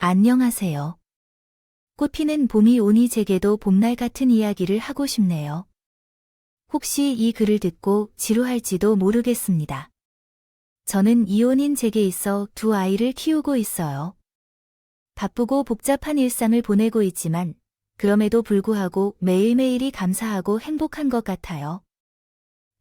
안녕하세요. 꽃피는 봄이 오니 제게도 봄날 같은 이야기를 하고 싶네요. 혹시 이 글을 듣고 지루할지도 모르겠습니다. 저는 이혼인 제게 있어 두 아이를 키우고 있어요. 바쁘고 복잡한 일상을 보내고 있지만 그럼에도 불구하고 매일매일이 감사하고 행복한 것 같아요.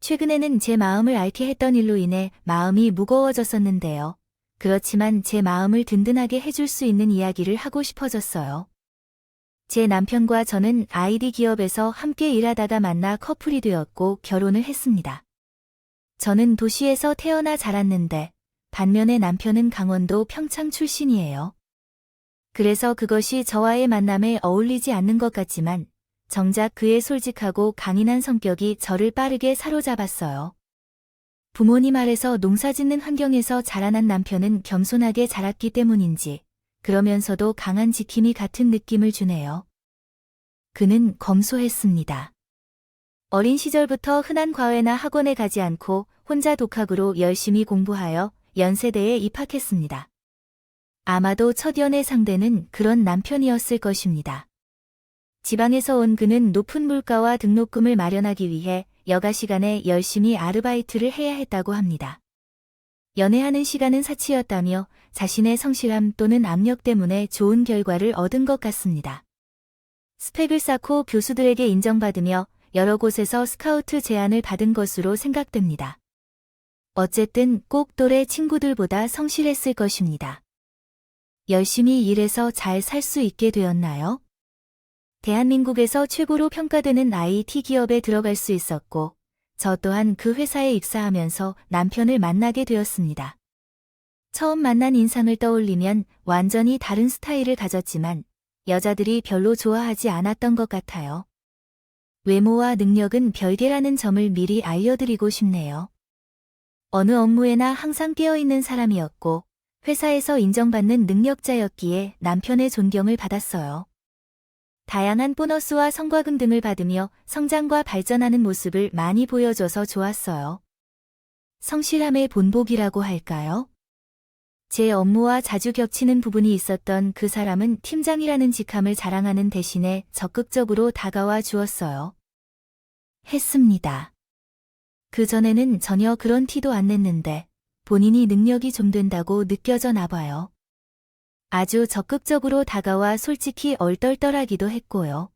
최근에는 제 마음을 앓게 했던 일로 인해 마음이 무거워졌었는데요. 그렇지만 제 마음을 든든하게 해줄 수 있는 이야기를 하고 싶어졌어요. 제 남편과 저는 IT 기업에서 함께 일하다가 만나 커플이 되었고 결혼을 했습니다. 저는 도시에서 태어나 자랐는데 반면에 남편은 강원도 평창 출신이에요. 그래서 그것이 저와의 만남에 어울리지 않는 것 같지만 정작 그의 솔직하고 강인한 성격이 저를 빠르게 사로잡았어요. 부모님 아래서 농사짓는 환경에서 자라난 남편은 겸손하게 자랐기 때문인지 그러면서도 강한 지킴이 같은 느낌을 주네요. 그는 검소했습니다. 어린 시절부터 흔한 과외나 학원에 가지 않고 혼자 독학으로 열심히 공부하여 연세대에 입학했습니다. 아마도 첫 연애 상대는 그런 남편이었을 것입니다. 지방에서 온 그는 높은 물가와 등록금을 마련하기 위해 여가 시간에 열심히 아르바이트를 해야 했다고 합니다. 연애하는 시간은 사치였다며 자신의 성실함 또는 압력 때문에 좋은 결과를 얻은 것 같습니다. 스펙을 쌓고 교수들에게 인정받으며 여러 곳에서 스카우트 제안을 받은 것으로 생각됩니다. 어쨌든 꼭 또래 친구들보다 성실했을 것입니다. 열심히 일해서 잘 살 수 있게 되었나요? 대한민국에서 최고로 평가되는 IT 기업에 들어갈 수 있었고, 저 또한 그 회사에 입사하면서 남편을 만나게 되었습니다. 처음 만난 인상을 떠올리면 완전히 다른 스타일을 가졌지만 여자들이 별로 좋아하지 않았던 것 같아요. 외모와 능력은 별개라는 점을 미리 알려드리고 싶네요. 어느 업무에나 항상 깨어있는 사람이었고 회사에서 인정받는 능력자였기에 남편의 존경을 받았어요. 다양한 보너스와 성과금 등을 받으며 성장과 발전하는 모습을 많이 보여줘서 좋았어요. 성실함의 본보기라고 할까요? 제 업무와 자주 겹치는 부분이 있었던 그 사람은 팀장이라는 직함을 자랑하는 대신에 적극적으로 다가와 주었어요. 했습니다. 그전에는 전혀 그런 티도 안 냈는데 본인이 능력이 좀 된다고 느껴져나 봐요. 아주 적극적으로 다가와 솔직히 얼떨떨하기도 했고요.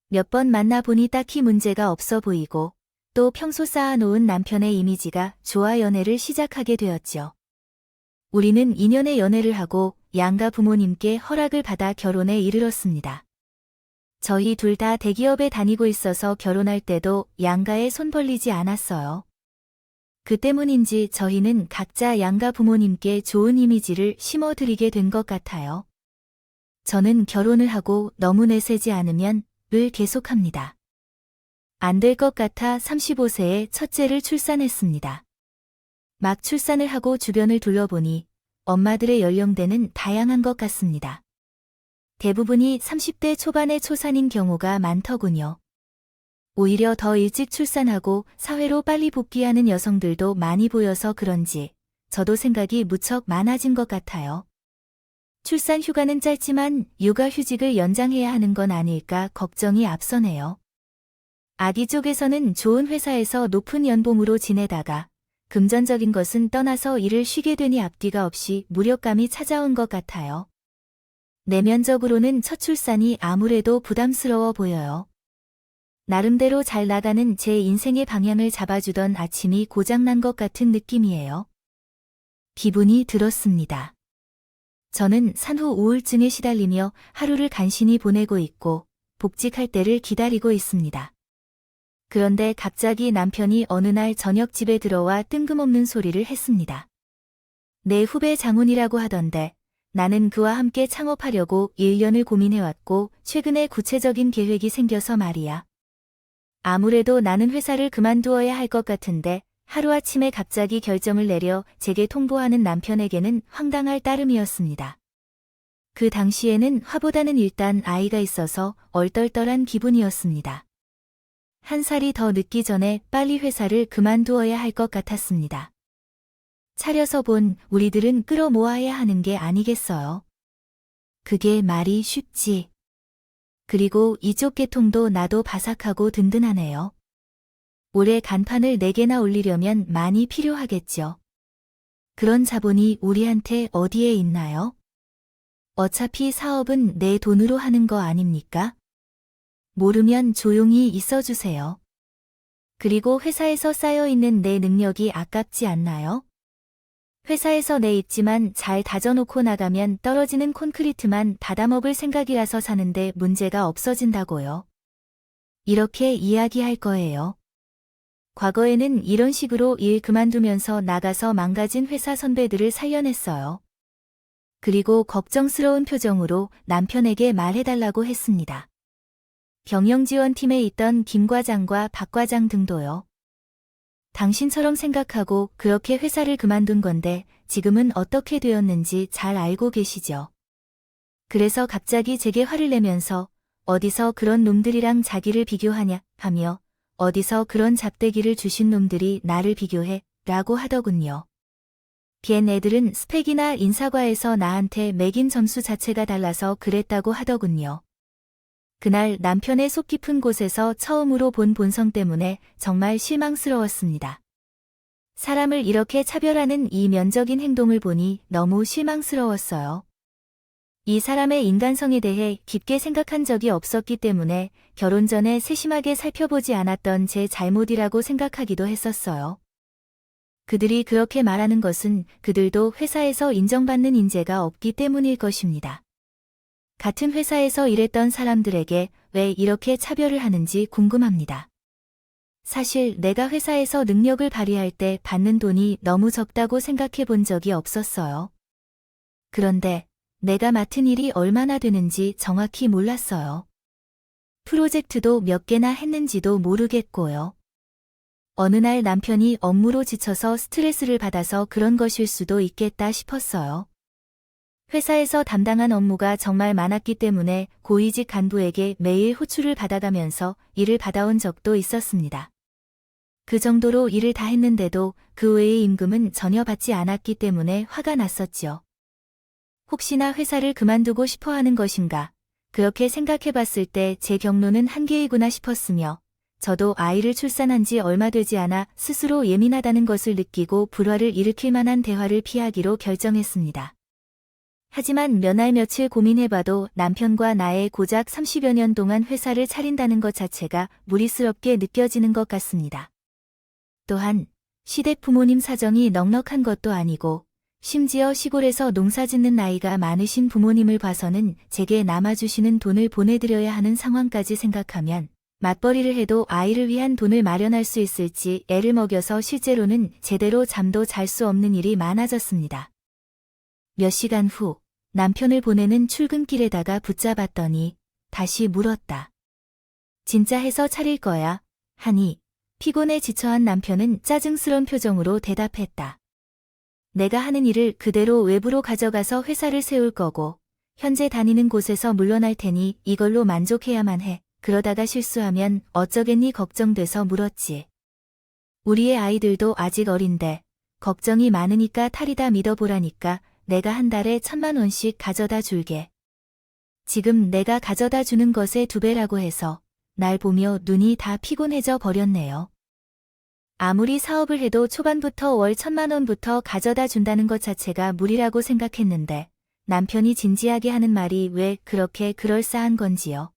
몇 번 만나보니 딱히 문제가 없어 보이고 또 평소 쌓아놓은 남편의 이미지가 좋아 연애를 시작하게 되었죠. 우리는 2년의 연애를 하고 양가 부모님께 허락을 받아 결혼에 이르렀습니다. 저희 둘 다 대기업에 다니고 있어서 결혼할 때도 양가에 손 벌리지 않았어요. 그 때문인지 저희는 각자 양가 부모님께 좋은 이미지를 심어드리게 된 것 같아요. 저는 결혼을 하고 너무 내세지 않으면 을 계속합니다. 안 될 것 같아 35세에 첫째를 출산했습니다. 막 출산을 하고 주변을 둘러보니 엄마들의 연령대는 다양한 것 같습니다. 대부분이 30대 초반의 초산인 경우가 많더군요. 오히려 더 일찍 출산하고 사회로 빨리 복귀하는 여성들도 많이 보여서 그런지 저도 생각이 무척 많아진 것 같아요. 출산 휴가는 짧지만 육아휴직을 연장해야 하는 건 아닐까 걱정이 앞서네요. 아기 쪽에서는 좋은 회사에서 높은 연봉으로 지내다가 금전적인 것은 떠나서 일을 쉬게 되니 앞뒤가 없이 무력감이 찾아온 것 같아요. 내면적으로는 첫 출산이 아무래도 부담스러워 보여요. 나름대로 잘 나가는 제 인생의 방향을 잡아주던 아침이 고장난 것 같은 느낌이에요. 기분이 들었습니다. 저는 산후 우울증에 시달리며 하루를 간신히 보내고 있고 복직할 때를 기다리고 있습니다. 그런데 갑자기 남편이 어느 날 저녁 집에 들어와 뜬금없는 소리를 했습니다. 내 후배 장훈이라고 하던데 나는 그와 함께 창업하려고 1년을 고민해왔고 최근에 구체적인 계획이 생겨서 말이야. 아무래도 나는 회사를 그만두어야 할 것 같은데 하루아침에 갑자기 결정을 내려 제게 통보하는 남편에게는 황당할 따름이었습니다. 그 당시에는 화보다는 일단 아이가 있어서 얼떨떨한 기분이었습니다. 한 살이 더 늦기 전에 빨리 회사를 그만두어야 할 것 같았습니다. 차려서 본 우리들은 끌어모아야 하는 게 아니겠어요. 그게 말이 쉽지. 그리고 이쪽 계통도 나도 바삭하고 든든하네요. 올해 간판을 4개나 올리려면 많이 필요하겠죠. 그런 자본이 우리한테 어디에 있나요? 어차피 사업은 내 돈으로 하는 거 아닙니까? 모르면 조용히 있어주세요. 그리고 회사에서 쌓여있는 내 능력이 아깝지 않나요? 회사에서 내 있지만 잘 다져놓고 나가면 떨어지는 콘크리트만 받아먹을 생각이라서 사는데 문제가 없어진다고요. 이렇게 이야기할 거예요. 과거에는 이런 식으로 일 그만두면서 나가서 망가진 회사 선배들을 살려냈어요. 그리고 걱정스러운 표정으로 남편에게 말해달라고 했습니다. 경영지원팀에 있던 김 과장과 박 과장 등도요. 당신처럼 생각하고 그렇게 회사를 그만둔 건데 지금은 어떻게 되었는지 잘 알고 계시죠. 그래서 갑자기 제게 화를 내면서 어디서 그런 놈들이랑 자기를 비교하냐 하며 어디서 그런 잡대기를 주신 놈들이 나를 비교해 라고 하더군요. 걘 애들은 스펙이나 인사과에서 나한테 매긴 점수 자체가 달라서 그랬다고 하더군요. 그날 남편의 속 깊은 곳에서 처음으로 본 본성 때문에 정말 실망스러웠습니다. 사람을 이렇게 차별하는 이 면적인 행동을 보니 너무 실망스러웠어요. 이 사람의 인간성에 대해 깊게 생각한 적이 없었기 때문에 결혼 전에 세심하게 살펴보지 않았던 제 잘못이라고 생각하기도 했었어요. 그들이 그렇게 말하는 것은 그들도 회사에서 인정받는 인재가 없기 때문일 것입니다. 같은 회사에서 일했던 사람들에게 왜 이렇게 차별을 하는지 궁금합니다. 사실 내가 회사에서 능력을 발휘할 때 받는 돈이 너무 적다고 생각해 본 적이 없었어요. 그런데 내가 맡은 일이 얼마나 되는지 정확히 몰랐어요. 프로젝트도 몇 개나 했는지도 모르겠고요. 어느 날 남편이 업무로 지쳐서 스트레스를 받아서 그런 것일 수도 있겠다 싶었어요. 회사에서 담당한 업무가 정말 많았기 때문에 고위직 간부에게 매일 호출을 받아가면서 일을 받아온 적도 있었습니다. 그 정도로 일을 다 했는데도 그 외의 임금은 전혀 받지 않았기 때문에 화가 났었죠. 혹시나 회사를 그만두고 싶어 하는 것인가? 그렇게 생각해봤을 때 제 경로는 한계이구나 싶었으며 저도 아이를 출산한 지 얼마 되지 않아 스스로 예민하다는 것을 느끼고 불화를 일으킬 만한 대화를 피하기로 결정했습니다. 하지만 몇 날 며칠 고민해봐도 남편과 나의 고작 30여 년 동안 회사를 차린다는 것 자체가 무리스럽게 느껴지는 것 같습니다. 또한 시댁 부모님 사정이 넉넉한 것도 아니고 심지어 시골에서 농사짓는 나이가 많으신 부모님을 봐서는 제게 남아주시는 돈을 보내드려야 하는 상황까지 생각하면 맞벌이를 해도 아이를 위한 돈을 마련할 수 있을지 애를 먹여서 실제로는 제대로 잠도 잘 수 없는 일이 많아졌습니다. 몇 시간 후 남편을 보내는 출근길에다가 붙잡았더니 다시 물었다. 진짜 해서 차릴 거야? 하니 피곤에 지쳐한 남편은 짜증스런 표정으로 대답했다. 내가 하는 일을 그대로 외부로 가져가서 회사를 세울 거고 현재 다니는 곳에서 물러날 테니 이걸로 만족해야만 해. 그러다가 실수하면 어쩌겠니 걱정돼서 물었지. 우리의 아이들도 아직 어린데 걱정이 많으니까 탈이다 믿어보라니까 내가 한 달에 1,000만 원씩 가져다 줄게. 지금 내가 가져다 주는 것의 2배라고 해서 날 보며 눈이 다 피곤해져 버렸네요. 아무리 사업을 해도 초반부터 월 1,000만 원부터 가져다 준다는 것 자체가 무리라고 생각했는데 남편이 진지하게 하는 말이 왜 그렇게 그럴싸한 건지요.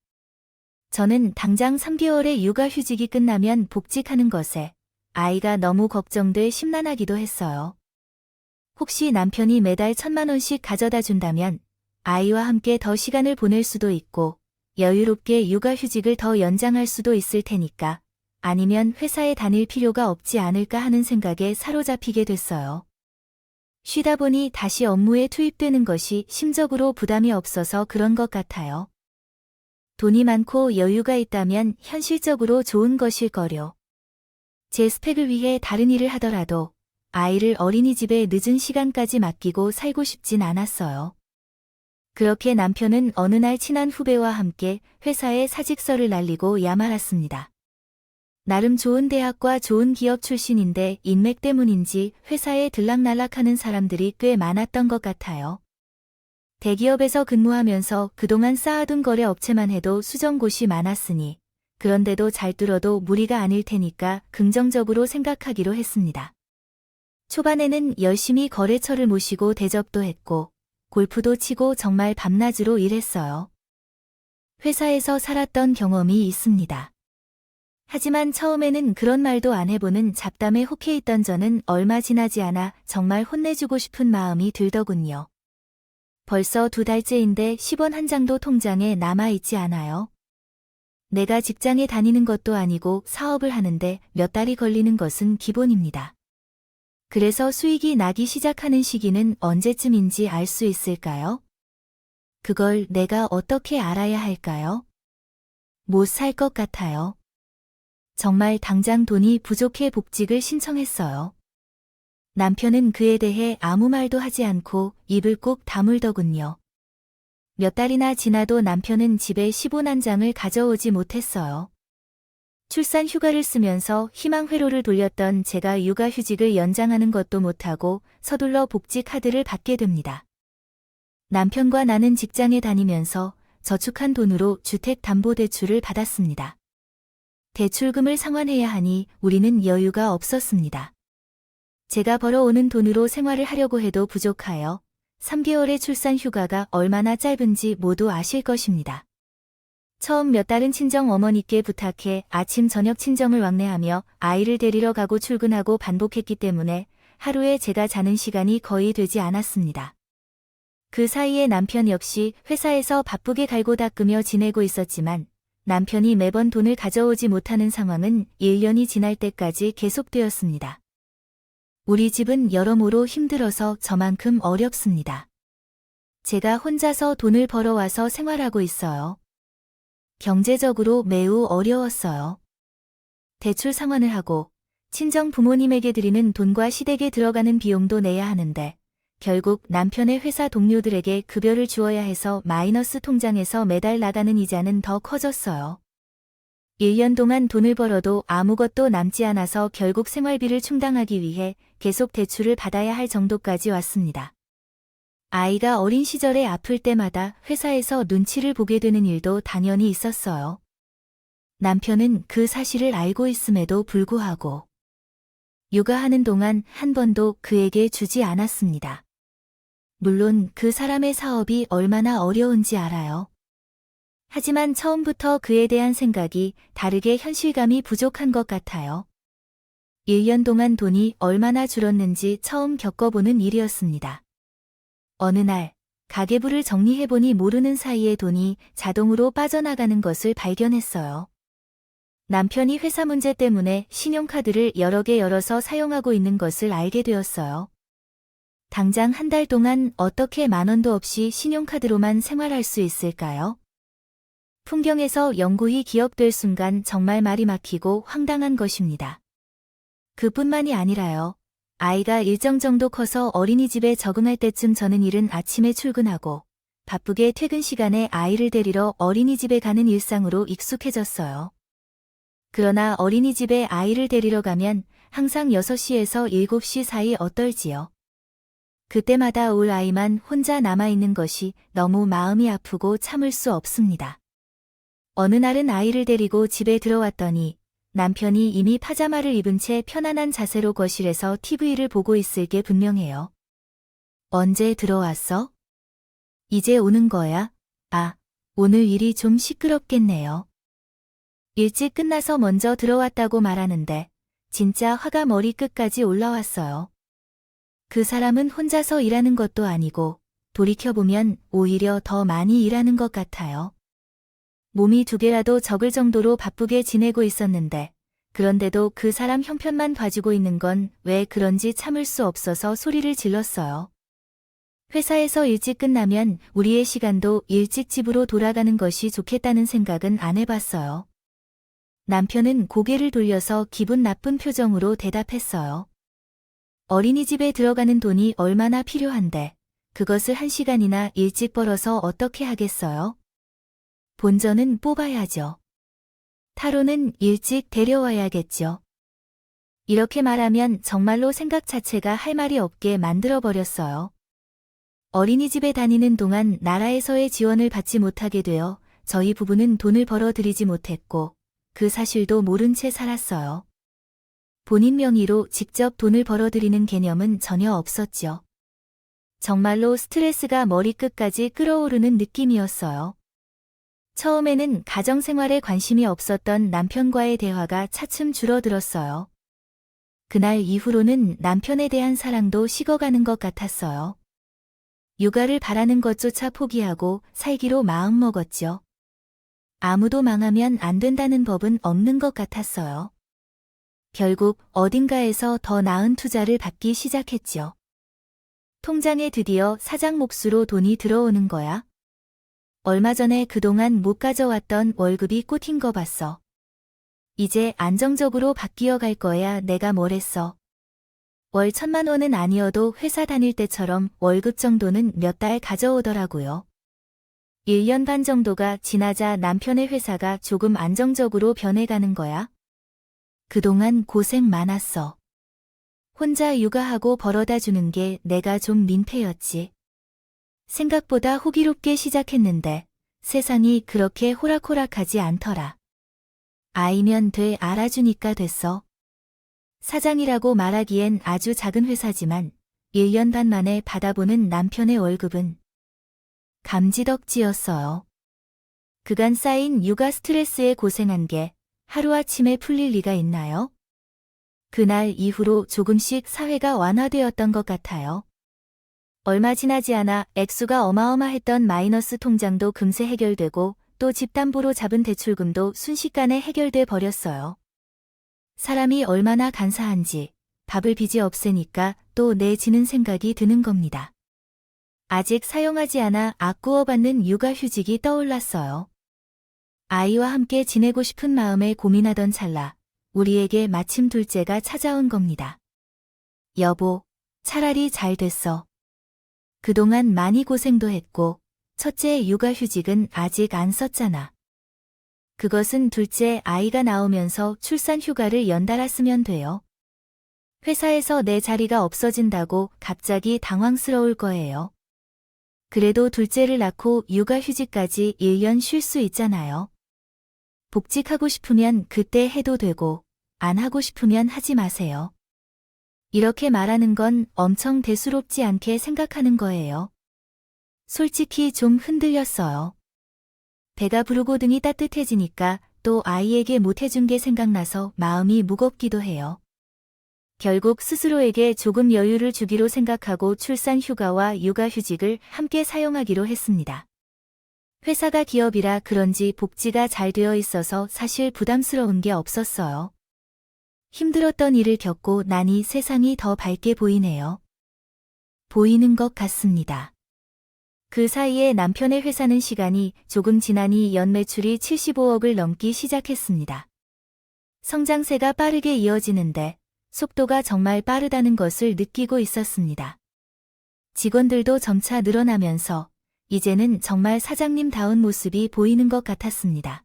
저는 당장 3개월의 육아휴직이 끝나면 복직하는 것에 아이가 너무 걱정돼 심란하기도 했어요. 혹시 남편이 매달 1,000만 원씩 가져다 준다면 아이와 함께 더 시간을 보낼 수도 있고 여유롭게 육아휴직을 더 연장할 수도 있을 테니까 아니면 회사에 다닐 필요가 없지 않을까 하는 생각에 사로잡히게 됐어요. 쉬다 보니 다시 업무에 투입되는 것이 심적으로 부담이 없어서 그런 것 같아요. 돈이 많고 여유가 있다면 현실적으로 좋은 것일 거요. 제 스펙을 위해 다른 일을 하더라도 아이를 어린이집에 늦은 시간까지 맡기고 살고 싶진 않았어요. 그렇게 남편은 어느 날 친한 후배와 함께 회사에 사직서를 날리고 야말았습니다. 나름 좋은 대학과 좋은 기업 출신인데 인맥 때문인지 회사에 들락날락하는 사람들이 꽤 많았던 것 같아요. 대기업에서 근무하면서 그동안 쌓아둔 거래 업체만 해도 수정 곳이 많았으니 그런데도 잘 뚫어도 무리가 아닐 테니까 긍정적으로 생각하기로 했습니다. 초반에는 열심히 거래처를 모시고 대접도 했고 골프도 치고 정말 밤낮으로 일했어요. 회사에서 살았던 경험이 있습니다. 하지만 처음에는 그런 말도 안 해보는 잡담에 혹해 있던 저는 얼마 지나지 않아 정말 혼내주고 싶은 마음이 들더군요. 벌써 2달째인데 10원 한 장도 통장에 남아있지 않아요. 내가 직장에 다니는 것도 아니고 사업을 하는데 몇 달이 걸리는 것은 기본입니다. 그래서 수익이 나기 시작하는 시기는 언제쯤인지 알 수 있을까요? 그걸 내가 어떻게 알아야 할까요? 못 살 것 같아요. 정말 당장 돈이 부족해 복직을 신청했어요. 남편은 그에 대해 아무 말도 하지 않고 입을 꾹 다물더군요. 몇 달이나 지나도 남편은 집에 15난장을 가져오지 못했어요. 출산 휴가를 쓰면서 희망 회로를 돌렸던 제가 육아휴직을 연장하는 것도 못하고 서둘러 복지 카드를 받게 됩니다. 남편과 나는 직장에 다니면서 저축한 돈으로 주택담보대출을 받았습니다. 대출금을 상환해야 하니 우리는 여유가 없었습니다. 제가 벌어오는 돈으로 생활을 하려고 해도 부족하여 3개월의 출산 휴가가 얼마나 짧은지 모두 아실 것입니다. 처음 몇 달은 친정 어머니께 부탁해 아침 저녁 친정을 왕래하며 아이를 데리러 가고 출근하고 반복했기 때문에 하루에 제가 자는 시간이 거의 되지 않았습니다. 그 사이에 남편 역시 회사에서 바쁘게 갈고 닦으며 지내고 있었지만 남편이 매번 돈을 가져오지 못하는 상황은 1년이 지날 때까지 계속되었습니다. 우리 집은 여러모로 힘들어서 저만큼 어렵습니다. 제가 혼자서 돈을 벌어와서 생활하고 있어요. 경제적으로 매우 어려웠어요. 대출 상환을 하고 친정 부모님에게 드리는 돈과 시댁에 들어가는 비용도 내야 하는데 결국 남편의 회사 동료들에게 급여를 주어야 해서 마이너스 통장에서 매달 나가는 이자는 더 커졌어요. 1년 동안 돈을 벌어도 아무것도 남지 않아서 결국 생활비를 충당하기 위해 계속 대출을 받아야 할 정도까지 왔습니다. 아이가 어린 시절에 아플 때마다 회사에서 눈치를 보게 되는 일도 당연히 있었어요. 남편은 그 사실을 알고 있음에도 불구하고 육아하는 동안 한 번도 그에게 주지 않았습니다. 물론 그 사람의 사업이 얼마나 어려운지 알아요. 하지만 처음부터 그에 대한 생각이 다르게 현실감이 부족한 것 같아요. 1년 동안 돈이 얼마나 줄었는지 처음 겪어보는 일이었습니다. 어느 날 가계부를 정리해보니 모르는 사이에 돈이 자동으로 빠져나가는 것을 발견했어요. 남편이 회사 문제 때문에 신용카드를 여러 개 열어서 사용하고 있는 것을 알게 되었어요. 당장 한 달 동안 어떻게 10,000원도 없이 신용카드로만 생활할 수 있을까요? 풍경에서 영구히 기억될 순간 정말 말이 막히고 황당한 것입니다. 그뿐만이 아니라요. 아이가 일정 정도 커서 어린이집에 적응할 때쯤 저는 이른 아침에 출근하고 바쁘게 퇴근 시간에 아이를 데리러 어린이집에 가는 일상으로 익숙해졌어요. 그러나 어린이집에 아이를 데리러 가면 항상 6시에서 7시 사이 어떨지요. 그때마다 올 아이만 혼자 남아있는 것이 너무 마음이 아프고 참을 수 없습니다. 어느 날은 아이를 데리고 집에 들어왔더니 남편이 이미 파자마를 입은 채 편안한 자세로 거실에서 TV를 보고 있을 게 분명해요. 언제 들어왔어? 이제 오는 거야? 아, 오늘 일이 좀 시끄럽겠네요. 일찍 끝나서 먼저 들어왔다고 말하는데 진짜 화가 머리끝까지 올라왔어요. 그 사람은 혼자서 일하는 것도 아니고 돌이켜보면 오히려 더 많이 일하는 것 같아요. 몸이 2개라도 적을 정도로 바쁘게 지내고 있었는데 그런데도 그 사람 형편만 봐주고 있는 건 왜 그런지 참을 수 없어서 소리를 질렀어요. 회사에서 일찍 끝나면 우리의 시간도 일찍 집으로 돌아가는 것이 좋겠다는 생각은 안 해봤어요. 남편은 고개를 돌려서 기분 나쁜 표정으로 대답했어요. 어린이집에 들어가는 돈이 얼마나 필요한데 그것을 1시간이나 일찍 벌어서 어떻게 하겠어요? 본전은 뽑아야죠. 타로는 일찍 데려와야겠죠. 이렇게 말하면 정말로 생각 자체가 할 말이 없게 만들어버렸어요. 어린이집에 다니는 동안 나라에서의 지원을 받지 못하게 되어 저희 부부는 돈을 벌어 들이지 못했고 그 사실도 모른 채 살았어요. 본인 명의로 직접 돈을 벌어들이는 개념은 전혀 없었죠. 정말로 스트레스가 머리끝까지 끌어오르는 느낌이었어요. 처음에는 가정생활에 관심이 없었던 남편과의 대화가 차츰 줄어들었어요. 그날 이후로는 남편에 대한 사랑도 식어가는 것 같았어요. 육아를 바라는 것조차 포기하고 살기로 마음먹었죠. 아무도 망하면 안 된다는 법은 없는 것 같았어요. 결국 어딘가에서 더 나은 투자를 받기 시작했죠. 통장에 드디어 사장 몫으로 돈이 들어오는 거야. 얼마 전에 그동안 못 가져왔던 월급이 꽂힌 거 봤어. 이제 안정적으로 바뀌어 갈 거야. 내가 뭘 했어. 월 1,000만 원은 아니어도 회사 다닐 때처럼 월급 정도는 몇 달 가져오더라고요. 1년 반 정도가 지나자 남편의 회사가 조금 안정적으로 변해가는 거야. 그동안 고생 많았어. 혼자 육아하고 벌어다 주는 게 내가 좀 민폐였지. 생각보다 호기롭게 시작했는데 세상이 그렇게 호락호락하지 않더라. 아이면 돼 알아주니까 됐어. 사장이라고 말하기엔 아주 작은 회사지만 1년 반 만에 받아보는 남편의 월급은 감지덕지였어요. 그간 쌓인 육아 스트레스에 고생한 게 하루아침에 풀릴 리가 있나요? 그날 이후로 조금씩 사회가 완화되었던 것 같아요. 얼마 지나지 않아 액수가 어마어마했던 마이너스 통장도 금세 해결되고 또 집담보로 잡은 대출금도 순식간에 해결돼 버렸어요. 사람이 얼마나 간사한지 밥을 빚이 없애니까 또 내지는 생각이 드는 겁니다. 아직 사용하지 않아 앞구어받는 육아휴직이 떠올랐어요. 아이와 함께 지내고 싶은 마음에 고민하던 찰나 우리에게 마침 둘째가 찾아온 겁니다. 여보, 차라리 잘 됐어. 그동안 많이 고생도 했고 첫째 육아휴직은 아직 안 썼잖아. 그것은 둘째 아이가 나오면서 출산 휴가를 연달아 쓰면 돼요. 회사에서 내 자리가 없어진다고 갑자기 당황스러울 거예요. 그래도 둘째를 낳고 육아휴직까지 1년 쉴 수 있잖아요. 복직하고 싶으면 그때 해도 되고 안 하고 싶으면 하지 마세요. 이렇게 말하는 건 엄청 대수롭지 않게 생각하는 거예요. 솔직히 좀 흔들렸어요. 배가 부르고 등이 따뜻해지니까 또 아이에게 못해준 게 생각나서 마음이 무겁기도 해요. 결국 스스로에게 조금 여유를 주기로 생각하고 출산 휴가와 육아휴직을 함께 사용하기로 했습니다. 회사가 기업이라 그런지 복지가 잘 되어 있어서 사실 부담스러운 게 없었어요. 힘들었던 일을 겪고 나니 세상이 더 밝게 보이네요. 보이는 것 같습니다. 그 사이에 남편의 회사는 시간이 조금 지나니 연매출이 75억을 넘기 시작했습니다. 성장세가 빠르게 이어지는데 속도가 정말 빠르다는 것을 느끼고 있었습니다. 직원들도 점차 늘어나면서 이제는 정말 사장님다운 모습이 보이는 것 같았습니다.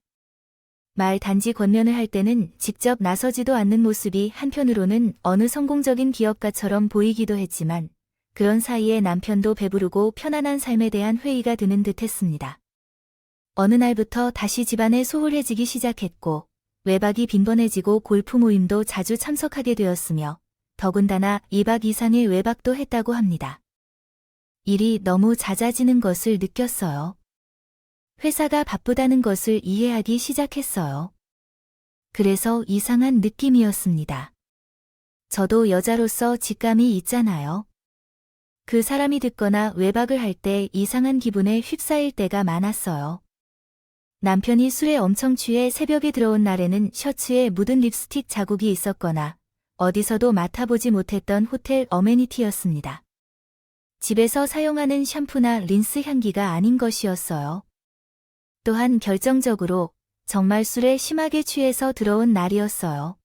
말 단지 권면을 할 때는 직접 나서지도 않는 모습이 한편으로는 어느 성공적인 기업가처럼 보이기도 했지만 그런 사이에 남편도 배부르고 편안한 삶에 대한 회의가 드는 듯 했습니다. 어느 날부터 다시 집안에 소홀해지기 시작했고 외박이 빈번해지고 골프 모임도 자주 참석하게 되었으며 더군다나 2박 이상의 외박도 했다고 합니다. 일이 너무 잦아지는 것을 느꼈어요. 회사가 바쁘다는 것을 이해하기 시작했어요. 그래서 이상한 느낌이었습니다. 저도 여자로서 직감이 있잖아요. 그 사람이 듣거나 외박을 할 때 이상한 기분에 휩싸일 때가 많았어요. 남편이 술에 엄청 취해 새벽에 들어온 날에는 셔츠에 묻은 립스틱 자국이 있었거나 어디서도 맡아보지 못했던 호텔 어메니티였습니다. 집에서 사용하는 샴푸나 린스 향기가 아닌 것이었어요. 또한 결정적으로 정말 술에 심하게 취해서 들어온 날이었어요.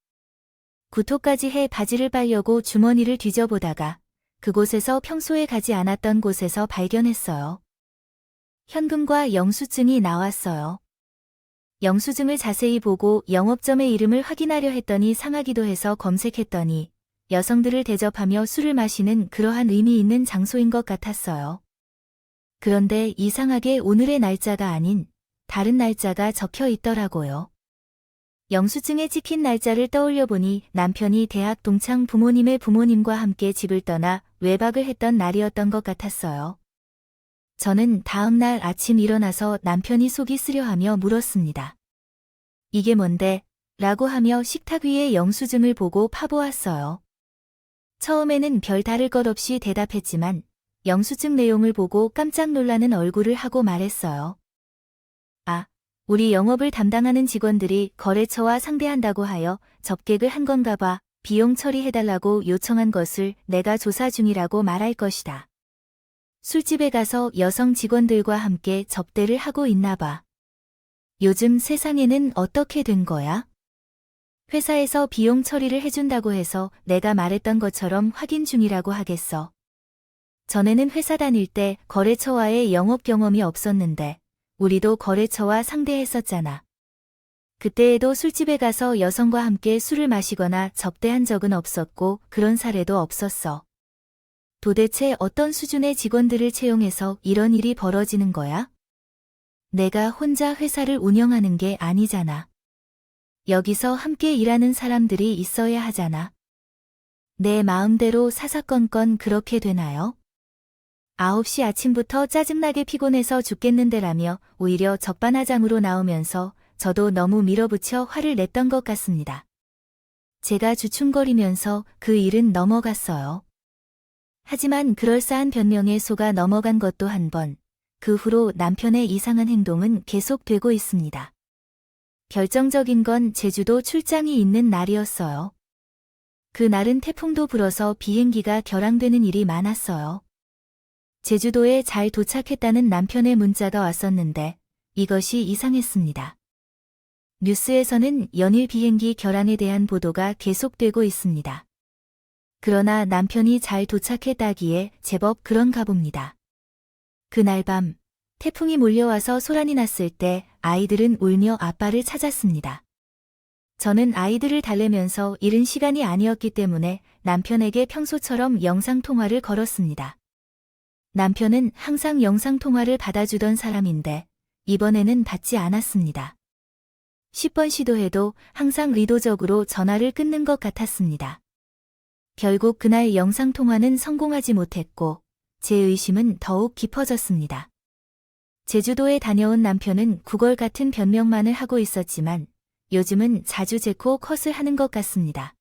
구토까지 해 바지를 빨려고 주머니를 뒤져보다가 그곳에서 평소에 가지 않았던 곳에서 발견했어요. 현금과 영수증이 나왔어요. 영수증을 자세히 보고 영업점의 이름을 확인하려 했더니 상하기도 해서 검색했더니 여성들을 대접하며 술을 마시는 그러한 의미 있는 장소인 것 같았어요. 그런데 이상하게 오늘의 날짜가 아닌 다른 날짜가 적혀 있더라고요. 영수증에 찍힌 날짜를 떠올려 보니 남편이 대학 동창 부모님의 부모님과 함께 집을 떠나 외박을 했던 날이었던 것 같았어요. 저는 다음 날 아침 일어나서 남편이 속이 쓰려하며 물었습니다. 이게 뭔데? 라고 하며 식탁 위에 영수증을 보고 파보았어요. 처음에는 별 다를 것 없이 대답했지만 영수증 내용을 보고 깜짝 놀라는 얼굴을 하고 말했어요. 아, 우리 영업을 담당하는 직원들이 거래처와 상대한다고 하여 접객을 한 건가 봐. 비용 처리해달라고 요청한 것을 내가 조사 중이라고 말할 것이다. 술집에 가서 여성 직원들과 함께 접대를 하고 있나 봐. 요즘 세상에는 어떻게 된 거야? 회사에서 비용 처리를 해준다고 해서 내가 말했던 것처럼 확인 중이라고 하겠어. 전에는 회사 다닐 때 거래처와의 영업 경험이 없었는데 우리도 거래처와 상대했었잖아. 그때에도 술집에 가서 여성과 함께 술을 마시거나 접대한 적은 없었고 그런 사례도 없었어. 도대체 어떤 수준의 직원들을 채용해서 이런 일이 벌어지는 거야? 내가 혼자 회사를 운영하는 게 아니잖아. 여기서 함께 일하는 사람들이 있어야 하잖아. 내 마음대로 사사건건 그렇게 되나요? 9시 아침부터 짜증나게 피곤해서 죽겠는데라며 오히려 적반하장으로 나오면서 저도 너무 밀어붙여 화를 냈던 것 같습니다. 제가 주춤거리면서 그 일은 넘어갔어요. 하지만 그럴싸한 변명에 속아 넘어간 것도 한 번, 그 후로 남편의 이상한 행동은 계속되고 있습니다. 결정적인 건 제주도 출장이 있는 날이었어요. 그날은 태풍도 불어서 비행기가 결항되는 일이 많았어요. 제주도에 잘 도착했다는 남편의 문자가 왔었는데 이것이 이상했습니다. 뉴스에서는 연일 비행기 결항에 대한 보도가 계속되고 있습니다. 그러나 남편이 잘 도착했다기에 제법 그런가 봅니다. 그날 밤 태풍이 몰려와서 소란이 났을 때 아이들은 울며 아빠를 찾았습니다. 저는 아이들을 달래면서 이른 시간이 아니었기 때문에 남편에게 평소처럼 영상통화를 걸었습니다. 남편은 항상 영상통화를 받아주던 사람인데 이번에는 받지 않았습니다. 10번 시도해도 항상 의도적으로 전화를 끊는 것 같았습니다. 결국 그날 영상통화는 성공하지 못했고 제 의심은 더욱 깊어졌습니다. 제주도에 다녀온 남편은 구걸 같은 변명만을 하고 있었지만 요즘은 자주 제코 컷을 하는 것 같습니다.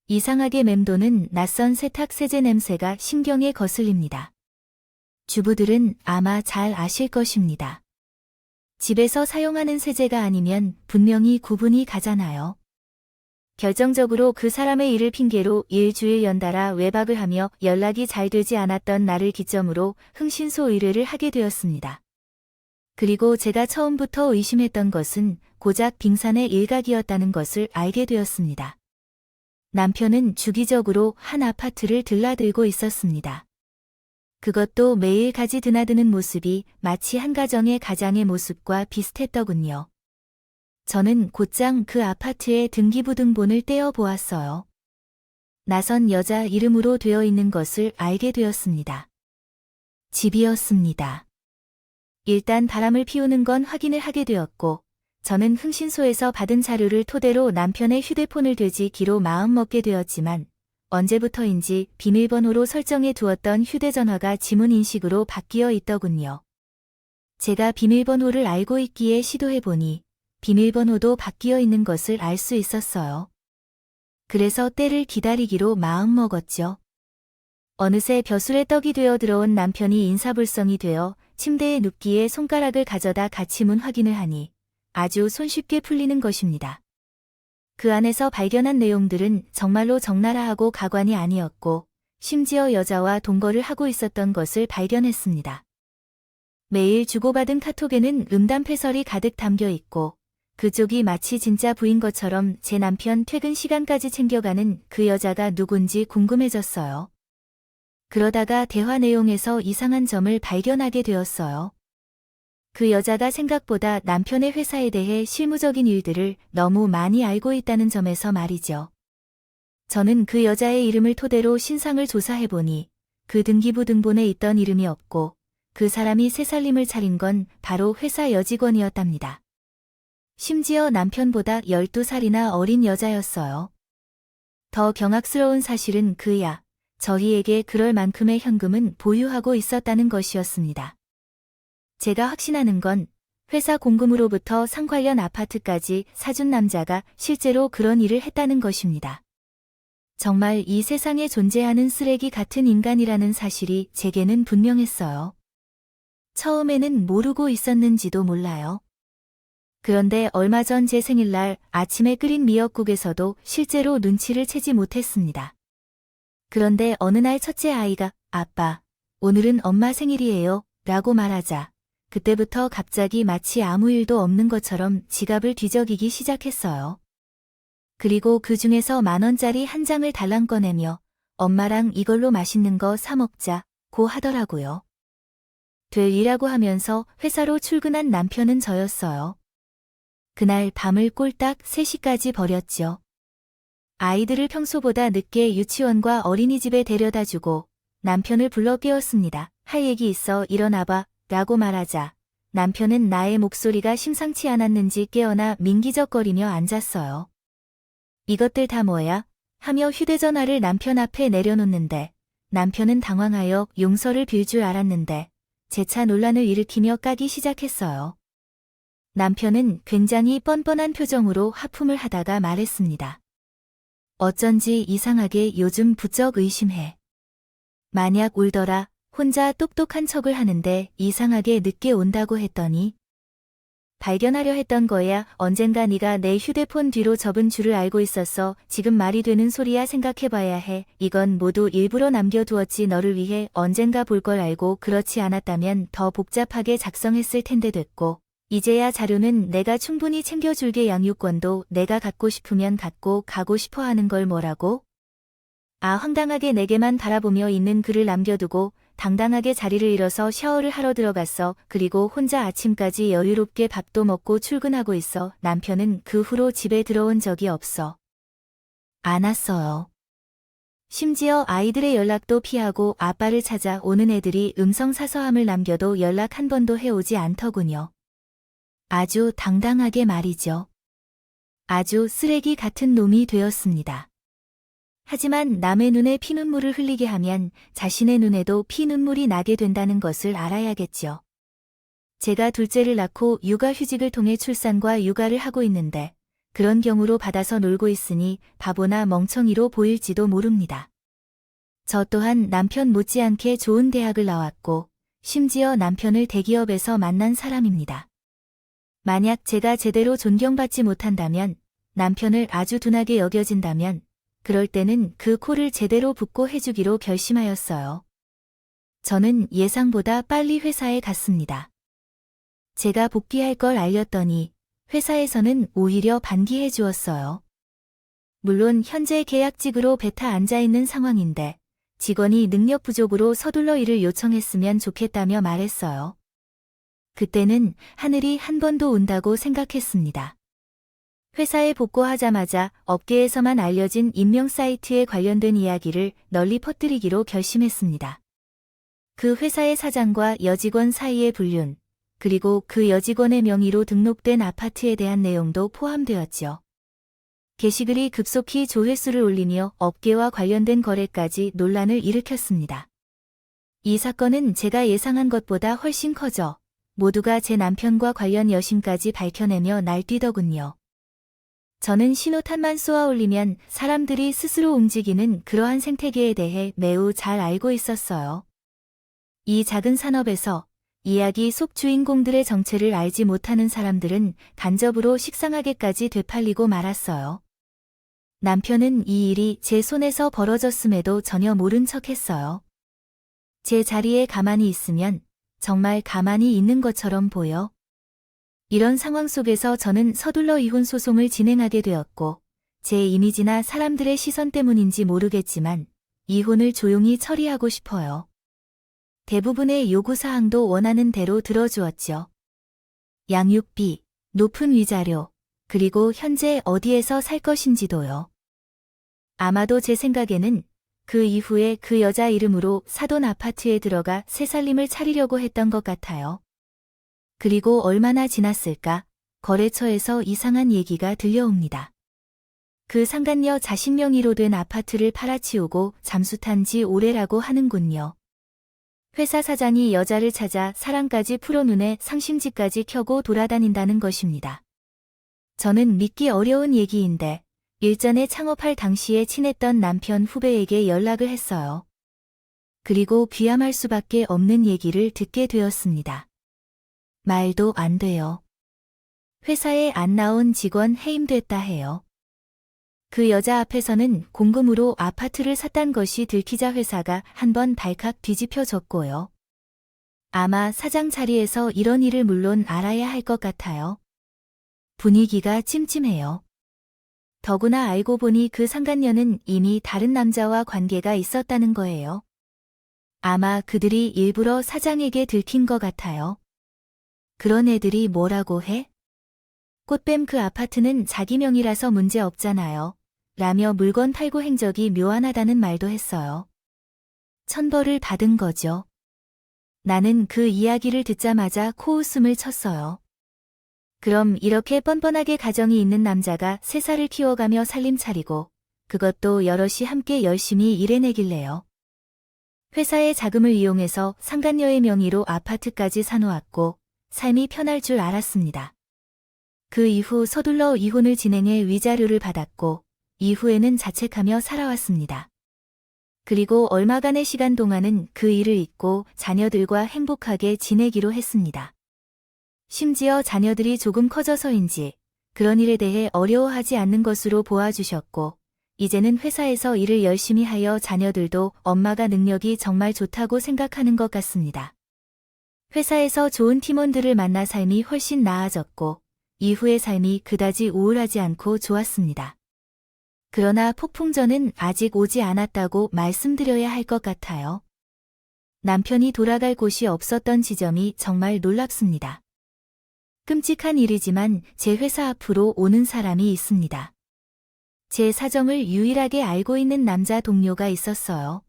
이상하게 맴도는 낯선 세탁 세제 냄새가 신경에 거슬립니다. 주부들은 아마 잘 아실 것입니다. 집에서 사용하는 세제가 아니면 분명히 구분이 가잖아요. 결정적으로 그 사람의 일을 핑계로 일주일 연달아 외박을 하며 연락이 잘 되지 않았던 나를 기점으로 흥신소 의뢰를 하게 되었습니다. 그리고 제가 처음부터 의심했던 것은 고작 빙산의 일각이었다는 것을 알게 되었습니다. 남편은 주기적으로 한 아파트를 들락들고 있었습니다. 그것도 매일 가지 드나드는 모습이 마치 한 가정의 가장의 모습과 비슷했더군요. 저는 곧장 그 아파트의 등기부등본을 떼어보았어요. 낯선 여자 이름으로 되어 있는 것을 알게 되었습니다. 집이었습니다. 일단 바람을 피우는 건 확인을 하게 되었고 저는 흥신소에서 받은 자료를 토대로 남편의 휴대폰을 되지기로 마음먹게 되었지만 언제부터인지 비밀번호로 설정해 두었던 휴대전화가 지문인식으로 바뀌어 있더군요. 제가 비밀번호를 알고 있기에 시도해보니 비밀번호도 바뀌어 있는 것을 알 수 있었어요. 그래서 때를 기다리기로 마음먹었죠. 어느새 벼슬에 떡이 되어 들어온 남편이 인사불성이 되어 침대에 눕기에 손가락을 가져다 같이 문 확인을 하니 아주 손쉽게 풀리는 것입니다. 그 안에서 발견한 내용들은 정말로 적나라하고 가관이 아니었고 심지어 여자와 동거를 하고 있었던 것을 발견했습니다. 매일 주고받은 카톡에는 음담패설이 가득 담겨 있고 그쪽이 마치 진짜 부인 것처럼 제 남편 퇴근 시간까지 챙겨가는 그 여자가 누군지 궁금해졌어요. 그러다가 대화 내용에서 이상한 점을 발견하게 되었어요. 그 여자가 생각보다 남편의 회사에 대해 실무적인 일들을 너무 많이 알고 있다는 점에서 말이죠. 저는 그 여자의 이름을 토대로 신상을 조사해보니 그 등기부 등본에 있던 이름이 없고 그 사람이 새살림을 차린 건 바로 회사 여직원이었답니다. 심지어 남편보다 12살이나 어린 여자였어요. 더 경악스러운 사실은 그야 저희에게 그럴 만큼의 현금은 보유하고 있었다는 것이었습니다. 제가 확신하는 건 회사 공금으로부터 상 관련 아파트까지 사준 남자가 실제로 그런 일을 했다는 것입니다. 정말 이 세상에 존재하는 쓰레기 같은 인간이라는 사실이 제게는 분명했어요. 처음에는 모르고 있었는지도 몰라요. 그런데 얼마 전 제 생일날 아침에 끓인 미역국에서도 실제로 눈치를 채지 못했습니다. 그런데 어느 날 첫째 아이가 아빠, 오늘은 엄마 생일이에요 라고 말하자 그때부터 갑자기 마치 아무 일도 없는 것처럼 지갑을 뒤적이기 시작했어요. 그리고 그 중에서 10,000원짜리 한 장을 달랑 꺼내며 엄마랑 이걸로 맛있는 거 사 먹자고 하더라고요. 될 일이라고 하면서 회사로 출근한 남편은 저였어요. 그날 밤을 꼴딱 3시까지 버렸죠. 아이들을 평소보다 늦게 유치원과 어린이집에 데려다주고 남편을 불러 깨웠습니다. 할 얘기 있어 일어나봐 라고 말하자 남편은 나의 목소리가 심상치 않았는지 깨어나 민기적거리며 앉았어요. 이것들 다 뭐야? 하며 휴대전화를 남편 앞에 내려놓는데 남편은 당황하여 용서를 빌 줄 알았는데 재차 논란을 일으키며 까기 시작했어요. 남편은 굉장히 뻔뻔한 표정으로 하품을 하다가 말했습니다. 어쩐지 이상하게 요즘 부쩍 의심해. 만약 울더라 혼자 똑똑한 척을 하는데 이상하게 늦게 온다고 했더니 발견하려 했던 거야. 언젠가 네가 내 휴대폰 뒤로 접은 줄을 알고 있었어. 지금 말이 되는 소리야. 생각해봐야 해. 이건 모두 일부러 남겨두었지. 너를 위해 언젠가 볼 걸 알고 그렇지 않았다면 더 복잡하게 작성했을 텐데 됐고 이제야 자료는 내가 충분히 챙겨줄게. 양육권도 내가 갖고 싶으면 갖고 가고 싶어 하는 걸 뭐라고? 황당하게 내게만 바라보며 있는 글을 남겨두고 당당하게 자리를 잃어서 샤워를 하러 들어갔어. 그리고 혼자 아침까지 여유롭게 밥도 먹고 출근하고 있어. 남편은 그 후로 집에 들어온 적이 없어. 안 왔어요. 심지어 아이들의 연락도 피하고 아빠를 찾아 오는 애들이 음성 사서함을 남겨도 연락 한 번도 해오지 않더군요. 아주 당당하게 말이죠. 아주 쓰레기 같은 놈이 되었습니다. 하지만 남의 눈에 피눈물을 흘리게 하면 자신의 눈에도 피눈물이 나게 된다는 것을 알아야겠죠. 제가 둘째를 낳고 육아휴직을 통해 출산과 육아를 하고 있는데 그런 경우로 받아서 놀고 있으니 바보나 멍청이로 보일지도 모릅니다. 저 또한 남편 못지않게 좋은 대학을 나왔고 심지어 남편을 대기업에서 만난 사람입니다. 만약 제가 제대로 존경받지 못한다면 남편을 아주 둔하게 여겨진다면 그럴 때는 그 코를 제대로 붓고 해주기로 결심하였어요. 저는 예상보다 빨리 회사에 갔습니다. 제가 복귀할 걸 알렸더니 회사에서는 오히려 반기해 주었어요. 물론 현재 계약직으로 배타 앉아있는 상황인데 직원이 능력 부족으로 서둘러 일을 요청했으면 좋겠다며 말했어요. 그때는 하늘이 한 번 더 온다고 생각했습니다. 회사에 복귀하자마자 업계에서만 알려진 임명 사이트에 관련된 이야기를 널리 퍼뜨리기로 결심했습니다. 그 회사의 사장과 여직원 사이의 불륜, 그리고 그 여직원의 명의로 등록된 아파트에 대한 내용도 포함되었죠. 게시글이 급속히 조회수를 올리며 업계와 관련된 거래까지 논란을 일으켰습니다. 이 사건은 제가 예상한 것보다 훨씬 커져 모두가 제 남편과 관련 여심까지 밝혀내며 날뛰더군요. 저는 신호탄만 쏘아 올리면 사람들이 스스로 움직이는 그러한 생태계에 대해 매우 잘 알고 있었어요. 이 작은 산업에서 이야기 속 주인공들의 정체를 알지 못하는 사람들은 간접으로 식상하게까지 되팔리고 말았어요. 남편은 이 일이 제 손에서 벌어졌음에도 전혀 모른 척했어요. 제 자리에 가만히 있으면 정말 가만히 있는 것처럼 보여. 이런 상황 속에서 저는 서둘러 이혼 소송을 진행하게 되었고 제 이미지나 사람들의 시선 때문인지 모르겠지만 이혼을 조용히 처리하고 싶어요. 대부분의 요구사항도 원하는 대로 들어주었죠. 양육비, 높은 위자료, 그리고 현재 어디에서 살 것인지도요. 아마도 제 생각에는 그 이후에 그 여자 이름으로 사돈 아파트에 들어가 새 살림을 차리려고 했던 것 같아요. 그리고 얼마나 지났을까? 거래처에서 이상한 얘기가 들려옵니다. 그 상간녀 자신 명의로 된 아파트를 팔아치우고 잠수탄 지 오래라고 하는군요. 회사 사장이 여자를 찾아 사랑까지 풀어 눈에 상심지까지 켜고 돌아다닌다는 것입니다. 저는 믿기 어려운 얘기인데 일전에 창업할 당시에 친했던 남편 후배에게 연락을 했어요. 그리고 귀함할 수밖에 없는 얘기를 듣게 되었습니다. 말도 안 돼요. 회사에 안 나온 직원 해임됐다 해요. 그 여자 앞에서는 공금으로 아파트를 샀단 것이 들키자 회사가 한번 발칵 뒤집혀졌고요. 아마 사장 자리에서 이런 일을 물론 알아야 할 것 같아요. 분위기가 찜찜해요. 더구나 알고 보니 그 상간녀는 이미 다른 남자와 관계가 있었다는 거예요. 아마 그들이 일부러 사장에게 들킨 것 같아요. 그런 애들이 뭐라고 해? 꽃뱀 그 아파트는 자기 명의라서 문제 없잖아요. 라며 물건 팔고 행적이 묘안하다는 말도 했어요. 천벌을 받은 거죠. 나는 그 이야기를 듣자마자 코웃음을 쳤어요. 그럼 이렇게 뻔뻔하게 가정이 있는 남자가 세 살을 키워가며 살림 차리고 그것도 여럿이 함께 열심히 일해내길래요. 회사의 자금을 이용해서 상간녀의 명의로 아파트까지 사놓았고 삶이 편할 줄 알았습니다. 그 이후 서둘러 이혼을 진행해 위자료를 받았고 이후에는 자책하며 살아왔습니다. 그리고 얼마간의 시간 동안은 그 일을 잊고 자녀들과 행복하게 지내기로 했습니다. 심지어 자녀들이 조금 커져서인지 그런 일에 대해 어려워하지 않는 것으로 보아주셨고 이제는 회사에서 일을 열심히 하여 자녀들도 엄마가 능력이 정말 좋다고 생각하는 것 같습니다. 회사에서 좋은 팀원들을 만나 삶이 훨씬 나아졌고 이후의 삶이 그다지 우울하지 않고 좋았습니다. 그러나 폭풍전은 아직 오지 않았다고 말씀드려야 할 것 같아요. 남편이 돌아갈 곳이 없었던 지점이 정말 놀랍습니다. 끔찍한 일이지만 제 회사 앞으로 오는 사람이 있습니다. 제 사정을 유일하게 알고 있는 남자 동료가 있었어요.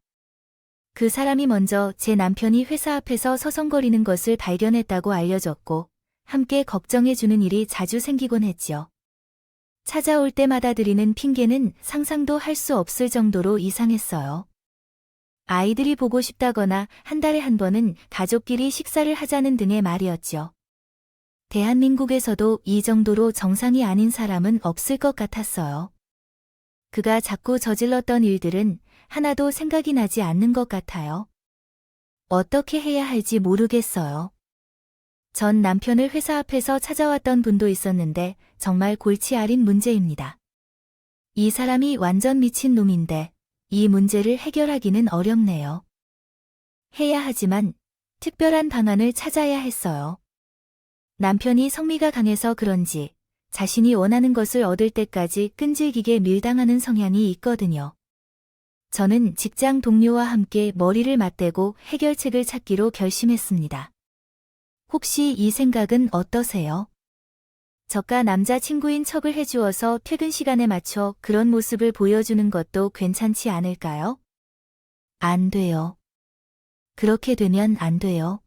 그 사람이 먼저 제 남편이 회사 앞에서 서성거리는 것을 발견했다고 알려줬고 함께 걱정해주는 일이 자주 생기곤 했죠. 찾아올 때마다 드리는 핑계는 상상도 할 수 없을 정도로 이상했어요. 아이들이 보고 싶다거나 한 달에 한 번은 가족끼리 식사를 하자는 등의 말이었죠. 대한민국에서도 이 정도로 정상이 아닌 사람은 없을 것 같았어요. 그가 자꾸 저질렀던 일들은 하나도 생각이 나지 않는 것 같아요. 어떻게 해야 할지 모르겠어요. 전 남편을 회사 앞에서 찾아왔던 분도 있었는데 정말 골치 아린 문제입니다. 이 사람이 완전 미친 놈인데 이 문제를 해결하기는 어렵네요. 해야 하지만 특별한 방안을 찾아야 했어요. 남편이 성미가 강해서 그런지 자신이 원하는 것을 얻을 때까지 끈질기게 밀당하는 성향이 있거든요. 저는 직장 동료와 함께 머리를 맞대고 해결책을 찾기로 결심했습니다. 혹시 이 생각은 어떠세요? 저가 남자친구인 척을 해주어서 퇴근 시간에 맞춰 그런 모습을 보여주는 것도 괜찮지 않을까요? 안 돼요. 그렇게 되면 안 돼요.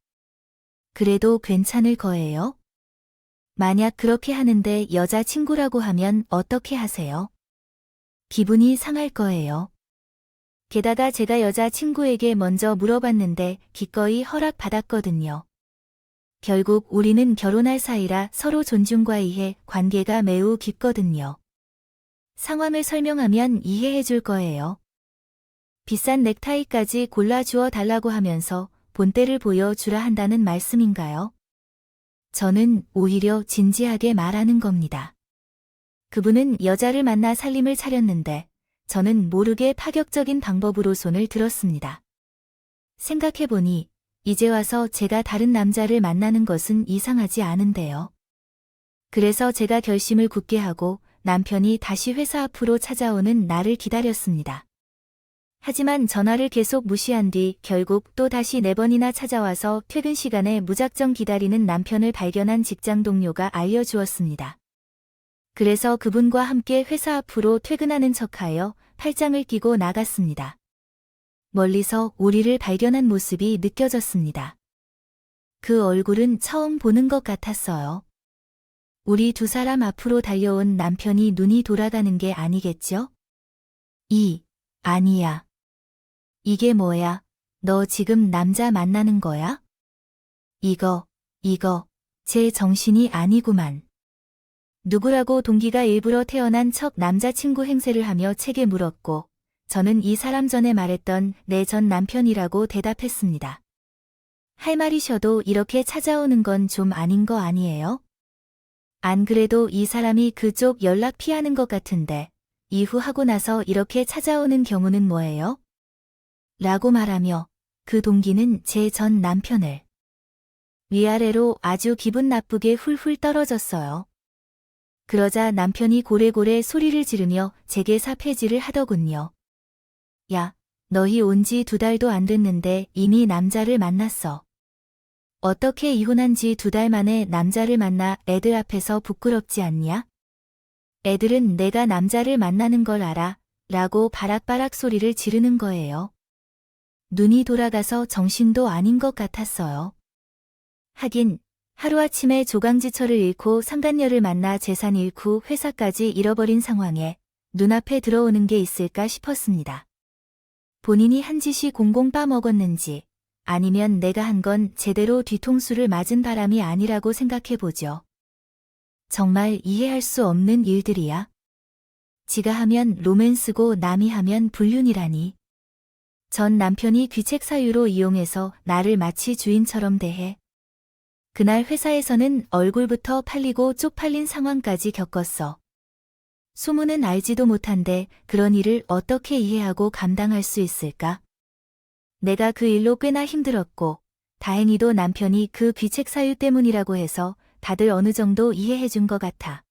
그래도 괜찮을 거예요? 만약 그렇게 하는데 여자친구라고 하면 어떻게 하세요? 기분이 상할 거예요. 게다가 제가 여자친구에게 먼저 물어봤는데 기꺼이 허락받았거든요. 결국 우리는 결혼할 사이라 서로 존중과 이해, 관계가 매우 깊거든요. 상황을 설명하면 이해해 줄 거예요. 비싼 넥타이까지 골라주어 달라고 하면서 본때를 보여주라 한다는 말씀인가요? 저는 오히려 진지하게 말하는 겁니다. 그분은 여자를 만나 살림을 차렸는데 저는 모르게 파격적인 방법으로 손을 들었습니다. 생각해보니 이제 와서 제가 다른 남자를 만나는 것은 이상하지 않은데요. 그래서 제가 결심을 굳게 하고 남편이 다시 회사 앞으로 찾아오는 날을 기다렸습니다. 하지만 전화를 계속 무시한 뒤 결국 또 다시 4번이나 찾아와서 퇴근 시간에 무작정 기다리는 남편을 발견한 직장 동료가 알려주었습니다. 그래서 그분과 함께 회사 앞으로 퇴근하는 척하여 팔짱을 끼고 나갔습니다. 멀리서 우리를 발견한 모습이 느껴졌습니다. 그 얼굴은 처음 보는 것 같았어요. 우리 두 사람 앞으로 달려온 남편이 눈이 돌아가는 게 아니겠죠? 아니야. 이게 뭐야? 너 지금 남자 만나는 거야? 이거, 제 정신이 아니구만. 누구라고 동기가 일부러 태어난 척 남자친구 행세를 하며 책에 물었고, 저는 이 사람 전에 말했던 내 전 남편이라고 대답했습니다. 할 말이셔도 이렇게 찾아오는 건 좀 아닌 거 아니에요? 안 그래도 이 사람이 그쪽 연락 피하는 것 같은데, 이후 하고 나서 이렇게 찾아오는 경우는 뭐예요? 라고 말하며 그 동기는 제 전 남편을 위아래로 아주 기분 나쁘게 훌훌 떨어졌어요. 그러자 남편이 고래고래 소리를 지르며 제게 사패질을 하더군요. 야, 너희 온 지 2달도 안 됐는데 이미 남자를 만났어. 어떻게 이혼한 지 2달 만에 남자를 만나 애들 앞에서 부끄럽지 않냐? 애들은 내가 남자를 만나는 걸 알아, 라고 바락바락 소리를 지르는 거예요. 눈이 돌아가서 정신도 아닌 것 같았어요. 하긴 하루아침에 조강지처를 잃고 상간녀를 만나 재산 잃고 회사까지 잃어버린 상황에 눈앞에 들어오는 게 있을까 싶었습니다. 본인이 한 짓이 공공 빠먹었는지 아니면 내가 한 건 제대로 뒤통수를 맞은 바람이 아니라고 생각해보죠. 정말 이해할 수 없는 일들이야. 지가 하면 로맨스고 남이 하면 불륜이라니. 전 남편이 귀책 사유로 이용해서 나를 마치 주인처럼 대해. 그날 회사에서는 얼굴부터 팔리고 쪽팔린 상황까지 겪었어. 소문은 알지도 못한데 그런 일을 어떻게 이해하고 감당할 수 있을까? 내가 그 일로 꽤나 힘들었고 다행히도 남편이 그 귀책 사유 때문이라고 해서 다들 어느 정도 이해해 준 것 같아.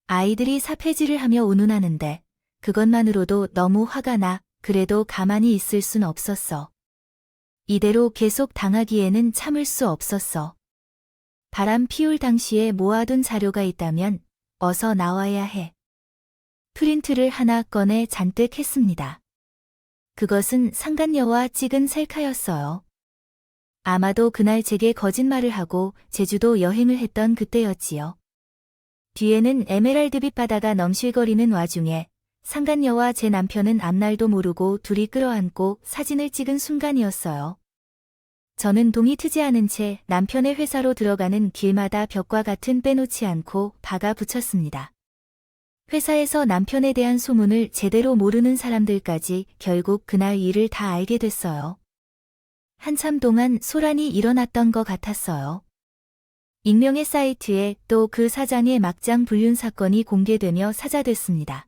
아이들이 사패질을 하며 운운하는데 그것만으로도 너무 화가 나. 그래도 가만히 있을 순 없었어. 이대로 계속 당하기에는 참을 수 없었어. 바람 피울 당시에 모아둔 자료가 있다면 어서 나와야 해. 프린트를 하나 꺼내 잔뜩 했습니다. 그것은 상간녀와 찍은 셀카였어요. 아마도 그날 제게 거짓말을 하고 제주도 여행을 했던 그때였지요. 뒤에는 에메랄드빛 바다가 넘실거리는 와중에 상간녀와 제 남편은 앞날도 모르고 둘이 끌어안고 사진을 찍은 순간이었어요. 저는 동이 트지 않은 채 남편의 회사로 들어가는 길마다 벽과 같은 빼놓지 않고 박아 붙였습니다. 회사에서 남편에 대한 소문을 제대로 모르는 사람들까지 결국 그날 일을 다 알게 됐어요. 한참 동안 소란이 일어났던 것 같았어요. 익명의 사이트에 또 그 사장의 막장 불륜 사건이 공개되며 사자됐습니다.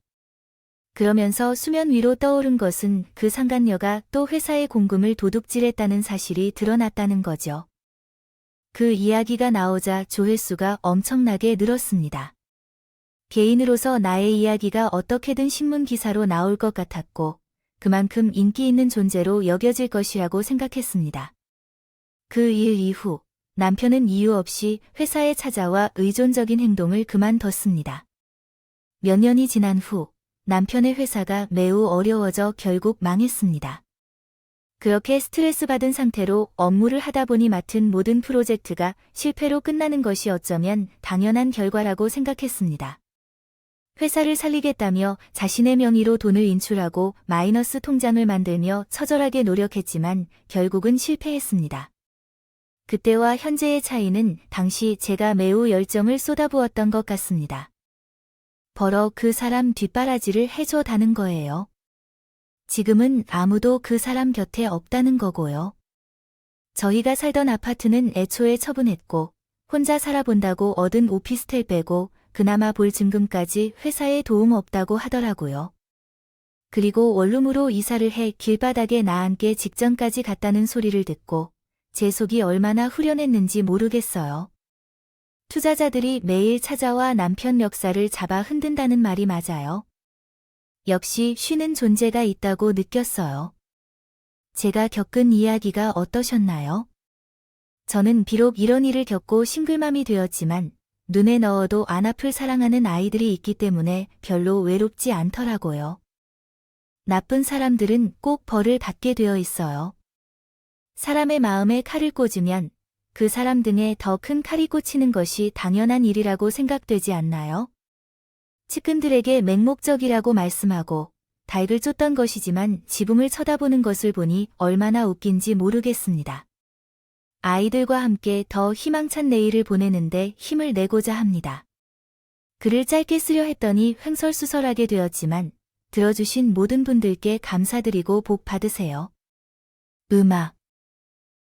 그러면서 수면 위로 떠오른 것은 그 상간녀가 또 회사의 공금을 도둑질했다는 사실이 드러났다는 거죠. 그 이야기가 나오자 조회수가 엄청나게 늘었습니다. 개인으로서 나의 이야기가 어떻게든 신문 기사로 나올 것 같았고 그만큼 인기 있는 존재로 여겨질 것이라고 생각했습니다. 그 일 이후 남편은 이유 없이 회사에 찾아와 의존적인 행동을 그만뒀습니다. 몇 년이 지난 후 남편의 회사가 매우 어려워져 결국 망했습니다. 그렇게 스트레스 받은 상태로 업무를 하다 보니 맡은 모든 프로젝트가 실패로 끝나는 것이 어쩌면 당연한 결과라고 생각했습니다. 회사를 살리겠다며 자신의 명의로 돈을 인출하고 마이너스 통장을 만들며 처절하게 노력했지만 결국은 실패했습니다. 그때와 현재의 차이는 당시 제가 매우 열정을 쏟아부었던 것 같습니다. 벌어 그 사람 뒷바라지를 해줘다는 거예요. 지금은 아무도 그 사람 곁에 없다는 거고요. 저희가 살던 아파트는 애초에 처분했고 혼자 살아본다고 얻은 오피스텔 빼고 그나마 볼 증금까지 회사에 도움 없다고 하더라고요. 그리고 원룸으로 이사를 해 길바닥에 나앉게 직전까지 갔다는 소리를 듣고 제 속이 얼마나 후련했는지 모르겠어요. 투자자들이 매일 찾아와 남편 멱살을 잡아 흔든다는 말이 맞아요. 역시 쉬는 존재가 있다고 느꼈어요. 제가 겪은 이야기가 어떠셨나요? 저는 비록 이런 일을 겪고 싱글맘이 되었지만 눈에 넣어도 안 아플 사랑하는 아이들이 있기 때문에 별로 외롭지 않더라고요. 나쁜 사람들은 꼭 벌을 받게 되어 있어요. 사람의 마음에 칼을 꽂으면 그 사람 등에 더 큰 칼이 꽂히는 것이 당연한 일이라고 생각되지 않나요? 측근들에게 맹목적이라고 말씀하고 닭을 쫓던 것이지만 지붕을 쳐다보는 것을 보니 얼마나 웃긴지 모르겠습니다. 아이들과 함께 더 희망찬 내일을 보내는데 힘을 내고자 합니다. 글을 짧게 쓰려 했더니 횡설수설하게 되었지만 들어주신 모든 분들께 감사드리고 복 받으세요. 음악